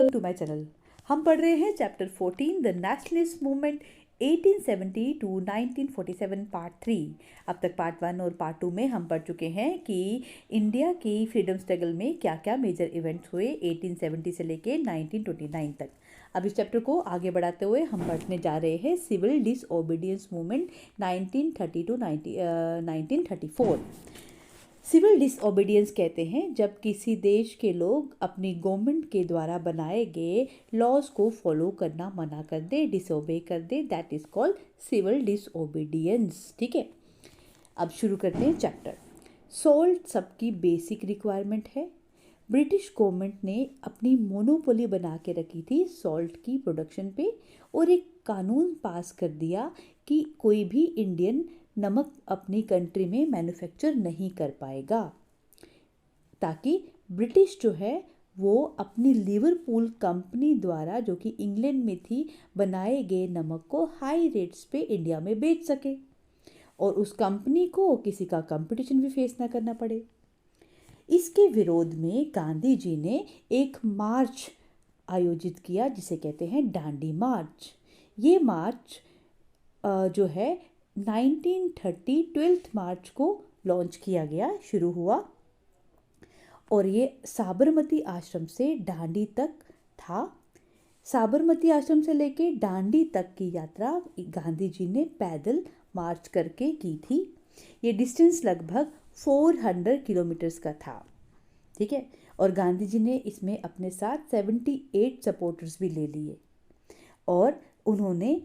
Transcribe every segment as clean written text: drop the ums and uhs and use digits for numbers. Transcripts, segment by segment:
Welcome to my channel. हम पढ़ रहे हैं chapter 14 the nationalist movement 1870 to 1947 part 3। अब तक पार्ट 1 और पार्ट 2 में हम पढ़ चुके हैं कि इंडिया की फ्रीडम स्ट्रगल में क्या क्या मेजर इवेंट्स हुए 1870 से लेके 1929 तक। अब इस चैप्टर को आगे बढ़ाते हुए हम पढ़ने जा रहे हैं civil disobedience movement 1930 to 1934। Civil disobedience कहते हैं जब किसी देश के लोग अपनी गवर्नमेंट के द्वारा बनाए गए लॉज को फॉलो करना मना कर दे, डिसओबे कर दे, that is called civil disobedience. ठीक है, अब शुरू करते हैं चैप्टर। सॉल्ट सबकी बेसिक रिक्वायरमेंट है। ब्रिटिश गवर्नमेंट ने अपनी मोनोपोली बना के रखी थी सॉल्ट की प्रोडक्शन पे और एक कानून पास कर दिया कि कोई भी इंडियन नमक अपनी कंट्री में मैन्युफैक्चर नहीं कर पाएगा, ताकि ब्रिटिश जो है वो अपनी लिवरपूल कंपनी द्वारा जो कि इंग्लैंड में थी बनाए गए नमक को हाई रेट्स पे इंडिया में बेच सके और उस कंपनी को किसी का कंपटीशन भी फेस ना करना पड़े। इसके विरोध में गांधी जी ने एक मार्च आयोजित किया जिसे कहते हैं डांडी मार्च। ये मार्च जो है 1930 12 मार्च को लॉन्च किया गया, शुरू हुआ और ये साबरमती आश्रम से डांडी तक था। साबरमती आश्रम से लेके डांडी तक की यात्रा गांधी जी ने पैदल मार्च करके की थी। ये डिस्टेंस लगभग 400 किलोमीटर्स का था। ठीक है, और गांधी जी ने इसमें अपने साथ 78 सपोर्टर्स भी ले लिए और उन्होंने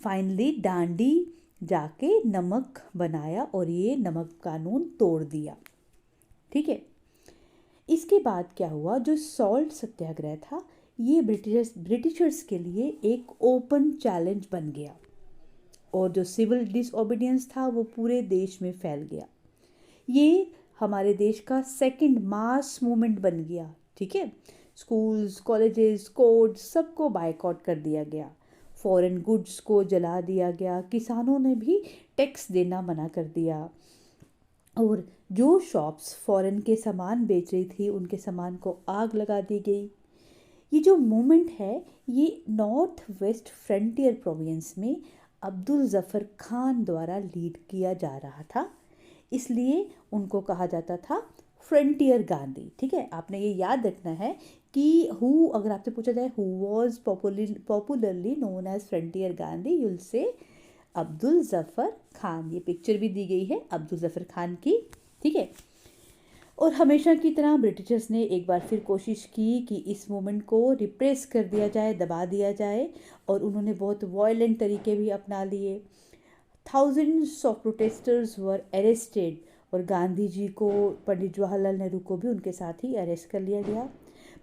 फाइनली डांडी जाके नमक बनाया और ये नमक कानून तोड़ दिया। ठीक है, इसके बाद क्या हुआ, जो सॉल्ट सत्याग्रह था ये ब्रिटिशर्स के लिए एक ओपन चैलेंज बन गया और जो सिविल डिसओबीडियंस था वो पूरे देश में फैल गया। ये हमारे देश का सेकंड मास मूवमेंट बन गया। ठीक है, स्कूल्स, कॉलेजेस, कोर्ट्स सबको बायकॉट कर दिया गया, फॉरेन गुड्स को जला दिया गया, किसानों ने भी टैक्स देना मना कर दिया और जो शॉप्स फॉरेन के सामान बेच रही थी उनके सामान को आग लगा दी गई। ये जो मूवमेंट है ये नॉर्थ वेस्ट फ्रंटियर प्रोविंस में अब्दुल जफ़र खान द्वारा लीड किया जा रहा था, इसलिए उनको कहा जाता था फ्रंटियर गांधी। ठीक है, आपने ये याद रखना है कि अगर आपसे पूछा जाए who was popularly known as Frontier Gandhi, you will say Abdul Zafar Khan. ये पिक्चर भी दी गई है अब्दुल जफ़र खान की। ठीक है, और हमेशा की तरह ब्रिटिशर्स ने एक बार फिर कोशिश की कि इस मूवमेंट को रिप्रेस कर दिया जाए, दबा दिया जाए और उन्होंने बहुत वायलेंट तरीके भी अपना लिए। Thousands of protesters were arrested और गांधी जी को, पंडित जवाहरलाल नेहरू को भी उनके साथ ही अरेस्ट कर लिया गया।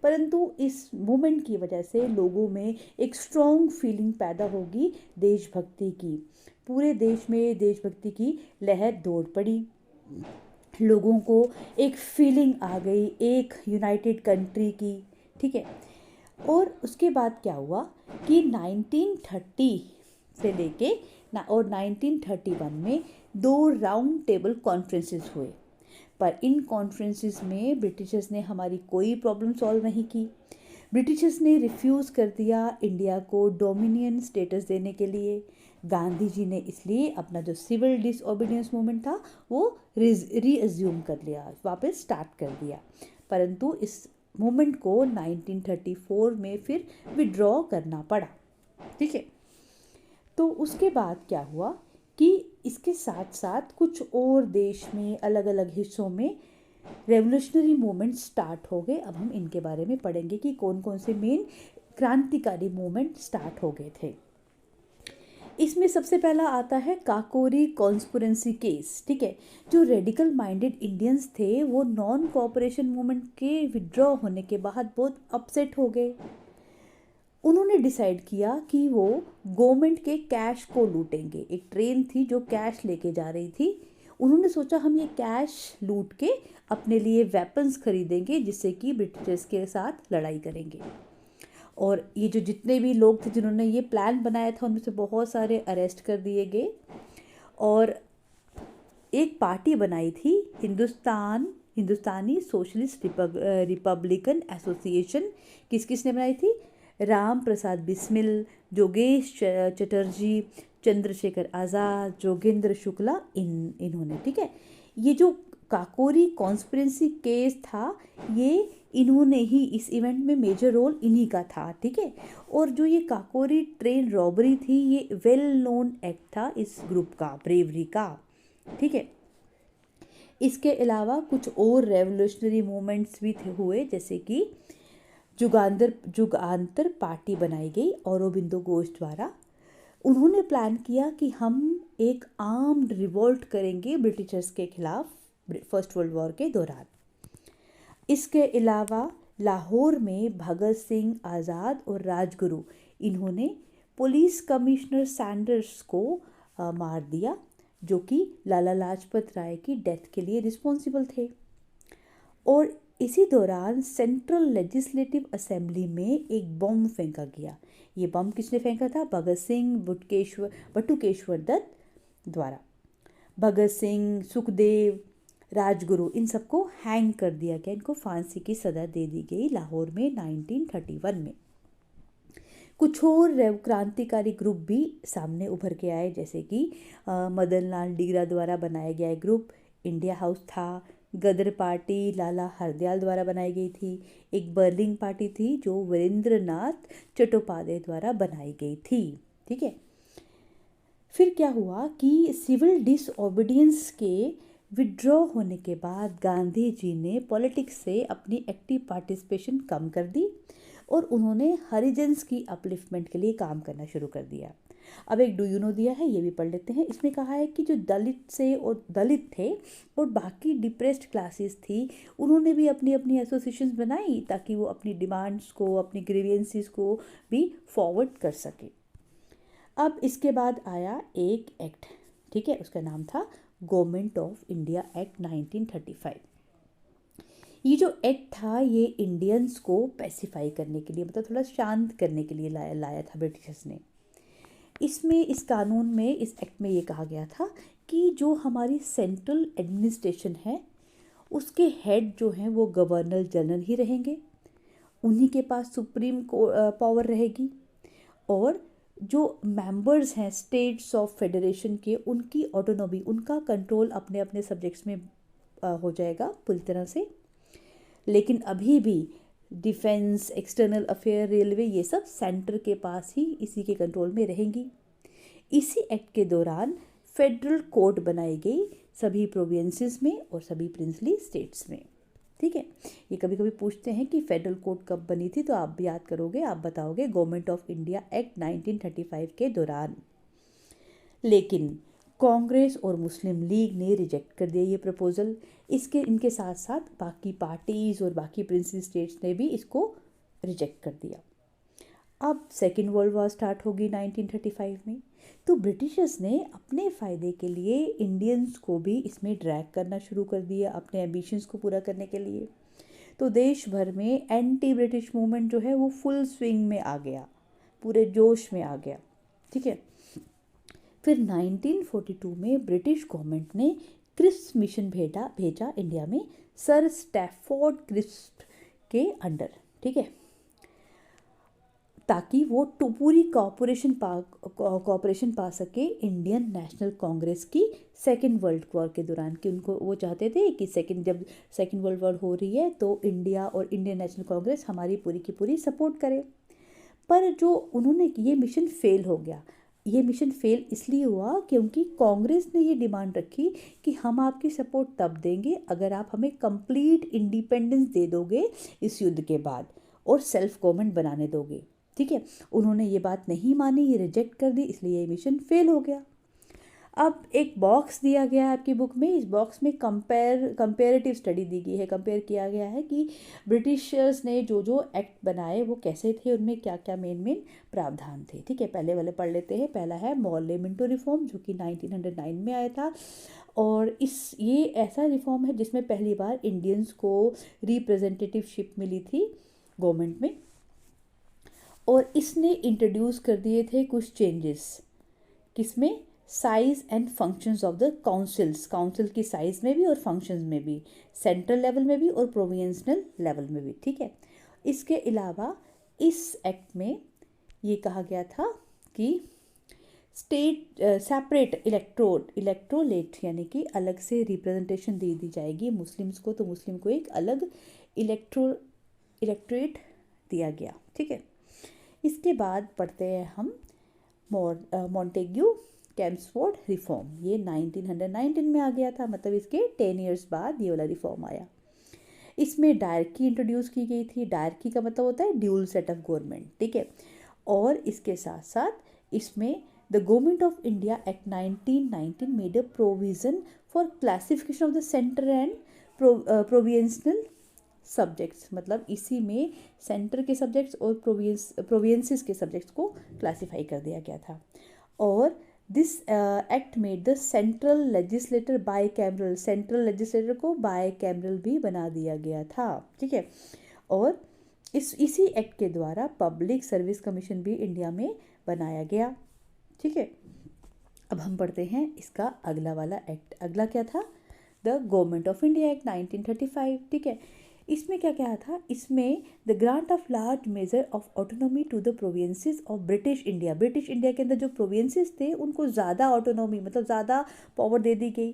परंतु इस मूवमेंट की वजह से लोगों में एक स्ट्रॉन्ग फीलिंग पैदा होगी देशभक्ति की। पूरे देश में देशभक्ति की लहर दौड़ पड़ी, लोगों को एक फीलिंग आ गई एक यूनाइटेड कंट्री की। ठीक है, और उसके बाद क्या हुआ कि 1930 से लेके और 1931 में 2 राउंड टेबल कॉन्फ्रेंसेस हुए, पर इन कॉन्फ्रेंसेस में ब्रिटिशर्स ने हमारी कोई प्रॉब्लम सॉल्व नहीं की। ब्रिटिशर्स ने रिफ्यूज़ कर दिया इंडिया को डोमिनियन स्टेटस देने के लिए। गांधी जी ने इसलिए अपना जो सिविल डिसओबीडियंस मूवमेंट था वो रीअज्यूम कर लिया, वापस स्टार्ट कर दिया, परंतु इस मूवमेंट को 1934 में फिर विड्रॉ करना पड़ा। ठीक है, तो उसके बाद क्या हुआ कि इसके साथ साथ कुछ और देश में अलग अलग हिस्सों में रेवोल्यूशनरी मूवमेंट स्टार्ट हो गए। अब हम इनके बारे में पढ़ेंगे कि कौन कौन से मेन क्रांतिकारी मूवमेंट स्टार्ट हो गए थे। इसमें सबसे पहला आता है काकोरी कॉन्स्पिरेसी केस। ठीक है, जो रेडिकल माइंडेड इंडियंस थे वो नॉन कोऑपरेशन मूवमेंट के विड्रॉ होने के बाद बहुत अपसेट हो गए। उन्होंने डिसाइड किया कि वो गवर्नमेंट के कैश को लूटेंगे। एक ट्रेन थी जो कैश लेके जा रही थी, उन्होंने सोचा हम ये कैश लूट के अपने लिए वेपन्स खरीदेंगे जिससे कि ब्रिटिशर्स के साथ लड़ाई करेंगे। और ये जो जितने भी लोग थे जिन्होंने ये प्लान बनाया था उनमें से बहुत सारे अरेस्ट कर दिए गए और एक पार्टी बनाई थी हिंदुस्तान हिंदुस्तानी सोशलिस्ट रिपब्लिकन एसोसिएशन किसने बनाई थी? राम प्रसाद बिस्मिल, जोगेश चटर्जी, चंद्रशेखर आज़ाद, जोगेंद्र शुक्ला, इन्होंने, ठीक है। ये जो काकोरी कॉन्स्पिरेंसी केस था, ये इन्होंने ही, इस इवेंट में मेजर रोल इन्हीं का था, ठीक है। और जो ये काकोरी ट्रेन रॉबरी थी, ये वेल नोन एक्ट था इस ग्रुप का, ब्रेवरी का, ठीक है। इसके अलावा कुछ और रेवोल्यूशनरी मूवमेंट्स भी हुए, जैसे कि जुगांतर पार्टी बनाई गई औरोबिंदो घोष द्वारा। उन्होंने प्लान किया कि हम एक आर्म्ड रिवोल्ट करेंगे ब्रिटिशर्स के खिलाफ फर्स्ट वर्ल्ड वॉर के दौरान। इसके अलावा लाहौर में भगत सिंह, आज़ाद और राजगुरु, इन्होंने पुलिस कमिश्नर सैंडर्स को मार दिया, जो कि लाला लाजपत राय की डेथ के लिए रिस्पॉन्सिबल थे। और इसी दौरान सेंट्रल लेजिस्लेटिव असेंबली में एक बम फेंका गया। ये बम किसने फेंका था? भगत सिंह, बटुकेश्वर दत्त द्वारा। भगत सिंह, सुखदेव, राजगुरु, इन सबको हैंग कर दिया गया, इनको फांसी की सज़ा दे दी गई लाहौर में 1931 में। कुछ और क्रांतिकारी ग्रुप भी सामने उभर के आए, जैसे कि मदन लाल डीगरा द्वारा बनाया गया ग्रुप इंडिया हाउस था। गदर पार्टी लाला हरदयाल द्वारा बनाई गई थी। एक बर्लिंग पार्टी थी जो वीरेंद्र नाथ चट्टोपाध्याय द्वारा बनाई गई थी, ठीक है। फिर क्या हुआ कि सिविल डिसओबीडियंस के विड्रॉ होने के बाद गांधी जी ने पॉलिटिक्स से अपनी एक्टिव पार्टिसिपेशन कम कर दी और उन्होंने हरिजन्स की अपलिफ्टमेंट के लिए काम करना शुरू कर दिया। अब एक डू यू नो दिया है, ये भी पढ़ लेते हैं। इसमें कहा है कि जो दलित थे और बाकी डिप्रेस्ड क्लासेस थी, उन्होंने भी अपनी अपनी एसोसिएशंस बनाई ताकि वो अपनी डिमांड्स को, अपनी ग्रीवियंसेस को भी फॉरवर्ड कर सके। अब इसके बाद आया एक एक्ट, ठीक है, उसका नाम था गवर्नमेंट ऑफ इंडिया एक्ट 1935। ये जो एक्ट था, ये इंडियंस को पैसिफाई करने के लिए, मतलब थोड़ा शांत करने के लिए लाया था ब्रिटिशर्स ने। इसमें, इस कानून में, इस एक्ट में ये कहा गया था कि जो हमारी सेंट्रल एडमिनिस्ट्रेशन है, उसके हेड जो हैं वो गवर्नर जनरल ही रहेंगे, उन्हीं के पास सुप्रीम पावर रहेगी। और जो मेंबर्स हैं स्टेट्स ऑफ फेडरेशन के, उनकी ऑटोनॉमी, उनका कंट्रोल अपने अपने सब्जेक्ट्स में हो जाएगा पूरी तरह से। लेकिन अभी भी डिफेंस, एक्सटर्नल अफेयर, रेलवे, ये सब सेंटर के पास ही, इसी के कंट्रोल में रहेंगी। इसी एक्ट के दौरान फेडरल कोर्ट बनाई गई सभी प्रोविंसेस में और सभी प्रिंसली स्टेट्स में, ठीक है। ये कभी कभी पूछते हैं कि फेडरल कोर्ट कब बनी थी, तो आप भी याद करोगे, आप बताओगे गवर्नमेंट ऑफ इंडिया एक्ट 1935 के दौरान। लेकिन कांग्रेस और मुस्लिम लीग ने रिजेक्ट कर दिया ये प्रपोज़ल। इनके साथ साथ बाकी पार्टीज़ और बाकी प्रिंसली स्टेट्स ने भी इसको रिजेक्ट कर दिया। अब सेकेंड वर्ल्ड वॉर स्टार्ट होगी 1935 में, तो ब्रिटिशर्स ने अपने फ़ायदे के लिए इंडियंस को भी इसमें ड्रैग करना शुरू कर दिया अपने एम्बिशंस को पूरा करने के लिए। तो देश भर में एंटी ब्रिटिश मूवमेंट जो है वो फुल स्विंग में आ गया, पूरे जोश में आ गया, ठीक है। फिर 1942 में ब्रिटिश गवर्नमेंट ने क्रिप्स मिशन भेजा इंडिया में, सर स्टैफोर्ड क्रिप्स के अंडर, ठीक है, ताकि वो पूरी कॉपरेशन पा सके इंडियन नेशनल कांग्रेस की सेकेंड वर्ल्ड वॉर के दौरान। कि उनको, वो चाहते थे कि जब सेकेंड वर्ल्ड वॉर हो रही है तो इंडिया और इंडियन नेशनल कांग्रेस हमारी पूरी की पूरी सपोर्ट करे। पर जो उन्होंने, ये मिशन फेल हो गया। ये मिशन फेल इसलिए हुआ क्योंकि कांग्रेस ने ये डिमांड रखी कि हम आपकी सपोर्ट तब देंगे अगर आप हमें कंप्लीट इंडिपेंडेंस दे दोगे इस युद्ध के बाद और सेल्फ गवर्नमेंट बनाने दोगे, ठीक है। उन्होंने ये बात नहीं मानी, ये रिजेक्ट कर दी, इसलिए ये मिशन फेल हो गया। अब एक बॉक्स दिया गया है आपकी बुक में, इस बॉक्स में कंपेरेटिव स्टडी दी गई है, कंपेयर किया गया है कि ब्रिटिशर्स ने जो जो एक्ट बनाए वो कैसे थे, उनमें क्या क्या मेन प्रावधान थे, ठीक है। पहले वाले पढ़ लेते हैं। पहला है मॉर्ले मिंटो रिफॉर्म, जो कि 1909 में आया था। और ये ऐसा रिफॉर्म है जिसमें पहली बार इंडियंस को रिप्रेजेंटेटिवशिप मिली थी गवर्नमेंट में, और इसने इंट्रोड्यूस कर दिए थे कुछ चेंजेस। किसमें? Size and functions of the councils, council की साइज में भी और फंक्शंस में भी, सेंट्रल लेवल में भी और प्रोविंशियल लेवल में भी, ठीक है। इसके अलावा इस एक्ट में ये कहा गया था कि स्टेट सेपरेट इलेक्ट्रोलेट यानी कि अलग से रिप्रेजेंटेशन दे दी जाएगी मुस्लिम्स को, तो मुस्लिम को एक अलग इलेक्ट्रेट दिया गया, ठीक है। इसके बाद पढ़ते हैं हम मॉन्टेग्यू चेम्सफोर्ड रिफॉर्म। ये 1919 में आ गया था, मतलब इसके 10 ईयर्स बाद ये वाला रिफॉर्म आया। इसमें डायरकी इंट्रोड्यूस की गई थी। डायरकी का मतलब होता है ड्यूल सेट ऑफ गवर्नमेंट, ठीक है। और इसके साथ साथ इसमें the government of India act 1919 made a provision for classification of the centre and provincial subjects, मतलब इसी में सेंटर के सब्जेक्ट्स और प्रोविंसेस के सब्जेक्ट्स को क्लासिफाई कर दिया गया था। और this act made the central legislature bicameral, central legislature को बाय कैमरल भी बना दिया गया था, ठीक है। और इसी एक्ट के द्वारा पब्लिक सर्विस कमीशन भी इंडिया में बनाया गया, ठीक है। अब हम पढ़ते हैं इसका अगला वाला एक्ट। अगला क्या था? The government of India act 1935, ठीक है। इसमें क्या क्या था? इसमें the grant of large measure of autonomy to the provinces of British India, British India के अंदर जो प्रोविंसेस थे उनको ज़्यादा ऑटोनॉमी, मतलब ज़्यादा पावर दे दी गई।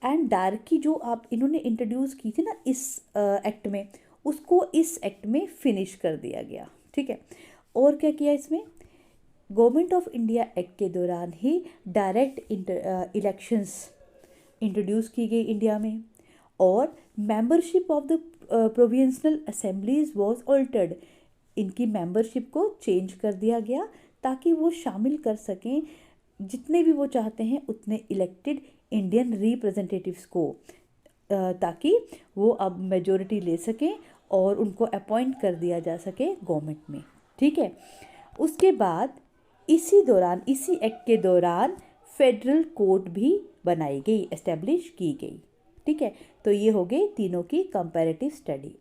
एंड डायरकी जो आप इन्होंने इंट्रोड्यूस की थी ना इस एक्ट में, उसको इस एक्ट में फिनिश कर दिया गया, ठीक है। और क्या किया इसमें? गवर्नमेंट ऑफ इंडिया एक्ट के दौरान ही डायरेक्ट इलेक्शंस इंट्रोड्यूस की गई इंडिया में। और membership of the provincial assemblies was altered, इनकी मेंबरशिप को चेंज कर दिया गया ताकि वो शामिल कर सकें जितने भी वो चाहते हैं उतने इलेक्टेड इंडियन रिप्रेजेंटेटिव्स को, ताकि वो अब मेजॉरिटी ले सकें और उनको अपॉइंट कर दिया जा सके गवर्नमेंट में, ठीक है। उसके बाद इसी एक्ट के दौरान फेडरल कोर्ट भी बनाई गई, एस्टेब्लिश की गई, ठीक है। तो ये हो गई तीनों की कंपैरेटिव स्टडी।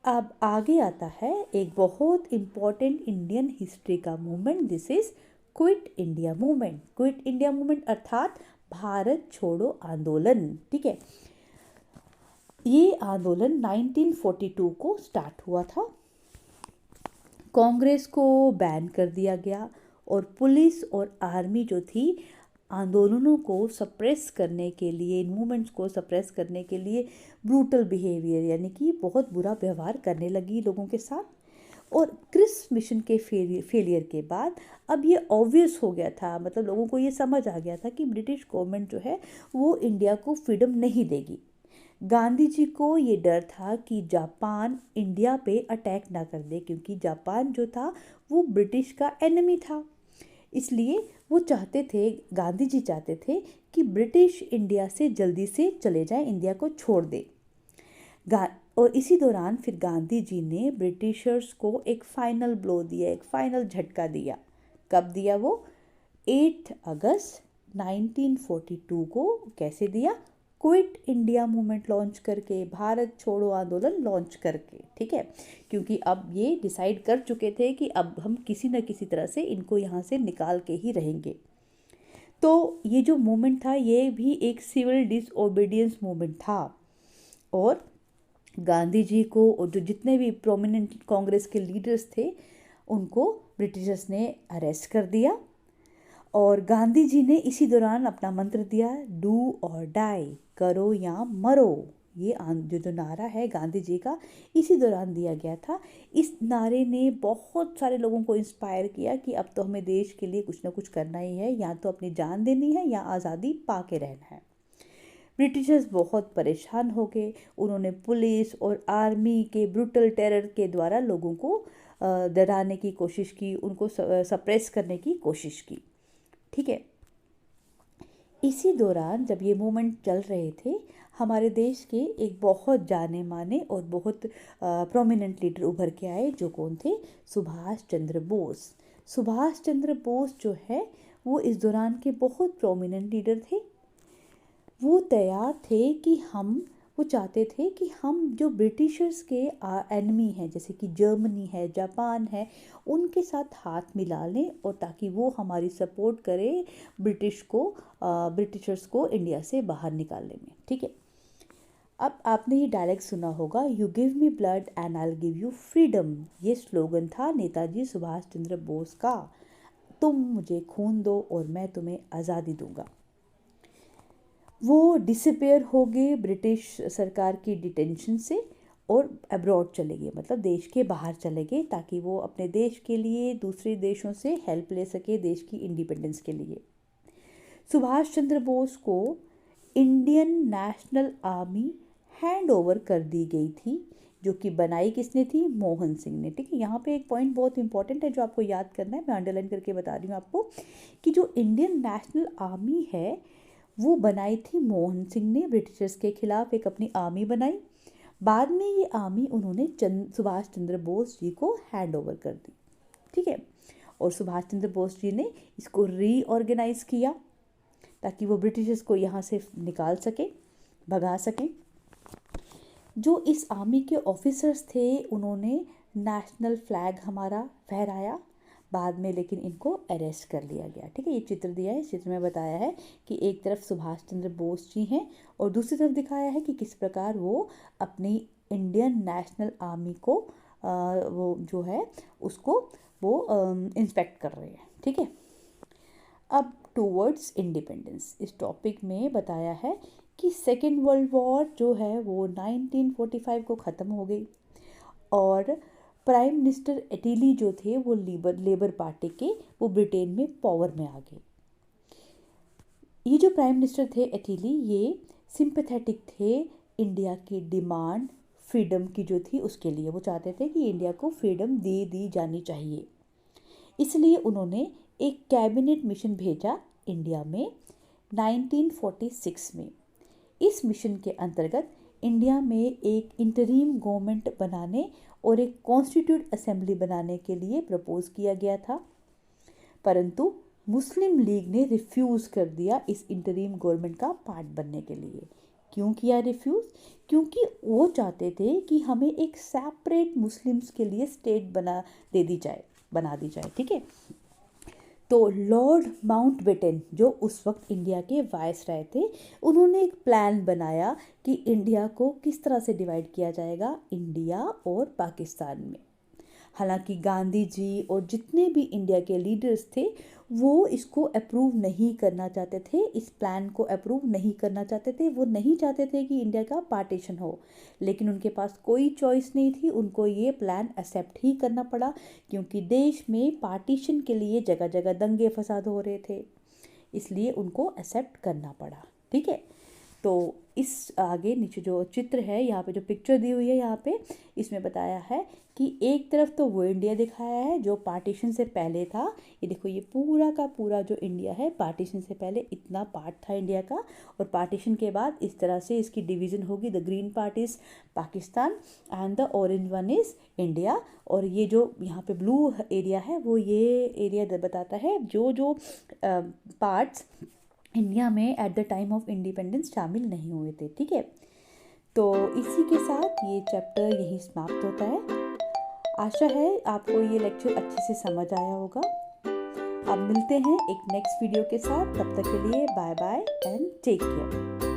अब आगे आता है एक बहुत इम्पॉर्टेंट इंडियन हिस्ट्री का movement, this is quit India movement. Quit India movement अर्थात भारत छोड़ो आंदोलन, ठीक है। ये आंदोलन 1942 को स्टार्ट हुआ था। कांग्रेस को बैन कर दिया गया और पुलिस और आर्मी जो थी आंदोलनों को सप्रेस करने के लिए, इन मूवमेंट्स को सप्रेस करने के लिए ब्रूटल बिहेवियर यानी कि बहुत बुरा व्यवहार करने लगी लोगों के साथ। और क्रिप्स मिशन के फेलियर के बाद अब ये ऑब्वियस हो गया था, मतलब लोगों को ये समझ आ गया था कि ब्रिटिश गवर्नमेंट जो है वो इंडिया को फ्रीडम नहीं देगी। गांधी जी को ये डर था कि जापान इंडिया पे अटैक ना कर दे, क्योंकि जापान जो था वो ब्रिटिश का एनिमी था। इसलिए वो चाहते थे, गांधी जी चाहते थे कि ब्रिटिश इंडिया से जल्दी से चले जाए, इंडिया को छोड़ दे। और इसी दौरान फिर गांधी जी ने ब्रिटिशर्स को एक फाइनल ब्लो दिया, एक फाइनल झटका दिया। कब दिया वो? 8 अगस्त 1942 को। कैसे दिया? क्विट इंडिया मूवमेंट लॉन्च करके, भारत छोड़ो आंदोलन लॉन्च करके, ठीक है। क्योंकि अब ये डिसाइड कर चुके थे कि अब हम किसी न किसी तरह से इनको यहाँ से निकाल के ही रहेंगे। तो ये जो मूवमेंट था ये भी एक सिविल डिसओबीडियंस मूवमेंट था। और गांधी जी को और जो जितने भी प्रोमिनेंट कांग्रेस के लीडर्स थे उनको ब्रिटिशर्स ने अरेस्ट कर दिया। और गांधी जी ने इसी दौरान अपना मंत्र दिया, डू और डाई, करो या मरो। ये जो नारा है गांधी जी का, इसी दौरान दिया गया था। इस नारे ने बहुत सारे लोगों को इंस्पायर किया कि अब तो हमें देश के लिए कुछ ना कुछ करना ही है, या तो अपनी जान देनी है या आज़ादी पा के रहना है। ब्रिटिशर्स बहुत परेशान हो गए। उन्होंने पुलिस और आर्मी के ब्रूटल टेरर के द्वारा लोगों को डराने की कोशिश की, उनको सप्रेस करने की कोशिश की, ठीक है। इसी दौरान जब ये मूवमेंट चल रहे थे, हमारे देश के एक बहुत जाने माने और बहुत प्रोमिनेंट लीडर उभर के आए, जो कौन थे? सुभाष चंद्र बोस। सुभाष चंद्र बोस जो है वो इस दौरान के बहुत प्रोमिनेंट लीडर थे। वो तैयार थे कि हम वो चाहते थे कि हम जो ब्रिटिशर्स के एनिमी हैं, जैसे कि जर्मनी है, जापान है, उनके साथ हाथ मिला लें और ताकि वो हमारी सपोर्ट करे ब्रिटिशर्स को इंडिया से बाहर निकालने में। ठीक है, अब आपने ये डायलॉग सुना होगा, you give me blood and I give you freedom. ये स्लोगन था नेताजी सुभाष चंद्र बोस का, तुम मुझे खून दो और मैं तुम्हें आज़ादी दूंगा। वो डिसअपेयर हो गए ब्रिटिश सरकार की डिटेंशन से और अब्रॉड चले गए, मतलब देश के बाहर चले गए, ताकि वो अपने देश के लिए दूसरे देशों से हेल्प ले सके देश की इंडिपेंडेंस के लिए। सुभाष चंद्र बोस को Indian national army hand over कर दी गई थी, जो कि बनाई किसने थी? मोहन सिंह ने। ठीक है, यहाँ पे एक पॉइंट बहुत इंपॉर्टेंट है जो आपको याद करना है, मैं अंडरलाइन करके बता रही हूँ आपको कि जो इंडियन नेशनल आर्मी है वो बनाई थी मोहन सिंह ने, ब्रिटिशर्स के खिलाफ एक अपनी आर्मी बनाई। बाद में ये आर्मी उन्होंने सुभाष चंद्र बोस जी को हैंड ओवर कर दी। ठीक है, और सुभाष चंद्र बोस जी ने इसको रीऑर्गेनाइज किया ताकि वो ब्रिटिशर्स को यहाँ से निकाल सके, भगा सकें। जो इस आर्मी के ऑफिसर्स थे उन्होंने नेशनल फ्लैग हमारा फहराया, बाद में लेकिन इनको अरेस्ट कर लिया गया। ठीक है, ये चित्र दिया है, इस चित्र में बताया है कि एक तरफ सुभाष चंद्र बोस जी हैं और दूसरी तरफ दिखाया है कि किस प्रकार वो अपनी इंडियन नेशनल आर्मी को वो जो है उसको वो इंस्पेक्ट कर रहे हैं। ठीक है, अब टूवर्ड्स इंडिपेंडेंस, इस टॉपिक में बताया है कि सेकेंड वर्ल्ड वॉर जो है वो 1945 को ख़त्म हो गई और प्राइम मिनिस्टर एटिली जो थे वो लेबर पार्टी के, वो ब्रिटेन में पावर में आ गए। ये जो प्राइम मिनिस्टर थे एटिली, ये सिंपैथेटिक थे इंडिया की डिमांड फ्रीडम की जो थी उसके लिए। वो चाहते थे कि इंडिया को फ्रीडम दे दी जानी चाहिए, इसलिए उन्होंने एक कैबिनेट मिशन भेजा इंडिया में 1946 में। इस मिशन के अंतर्गत इंडिया में एक इंटरिम गवर्नमेंट बनाने और एक कॉन्स्टिट्यूट असेंबली बनाने के लिए प्रपोज किया गया था, परंतु मुस्लिम लीग ने रिफ्यूज़ कर दिया इस इंटरिम गवर्नमेंट का पार्ट बनने के लिए। क्यों किया रिफ्यूज़? क्योंकि वो चाहते थे कि हमें एक सेपरेट मुस्लिम्स के लिए स्टेट बना दी जाए। ठीक है, तो लॉर्ड माउंटबेटन जो उस वक्त इंडिया के वायसराय थे, उन्होंने एक प्लान बनाया कि इंडिया को किस तरह से डिवाइड किया जाएगा, इंडिया और पाकिस्तान में। हालांकि गांधी जी और जितने भी इंडिया के लीडर्स थे वो इसको अप्रूव नहीं करना चाहते थे, इस प्लान को अप्रूव नहीं करना चाहते थे। वो नहीं चाहते थे कि इंडिया का पार्टीशन हो, लेकिन उनके पास कोई चॉइस नहीं थी, उनको ये प्लान एक्सेप्ट ही करना पड़ा, क्योंकि देश में पार्टीशन के लिए जगह जगह दंगे फसाद हो रहे थे, इसलिए उनको एक्सेप्ट करना पड़ा। ठीक है, तो इस आगे नीचे जो चित्र है, यहाँ पे जो पिक्चर दी हुई है यहाँ पे, इसमें बताया है कि एक तरफ तो वो इंडिया दिखाया है जो पार्टीशन से पहले था। ये देखो, ये पूरा का पूरा जो इंडिया है, पार्टीशन से पहले इतना पार्ट था इंडिया का, और पार्टीशन के बाद इस तरह से इसकी डिवीज़न होगी। The green part is Pakistan and the orange one is India. और ये जो यहाँ पे ब्लू एरिया है वो ये एरिया बताता है जो जो पार्ट्स इंडिया में at the time of independence शामिल नहीं हुए थे। ठीक है, तो इसी के साथ ये चैप्टर यहीं समाप्त होता है। आशा है आपको ये लेक्चर अच्छे से समझ आया होगा। अब मिलते हैं एक नेक्स्ट वीडियो के साथ, तब तक के लिए bye bye and take care.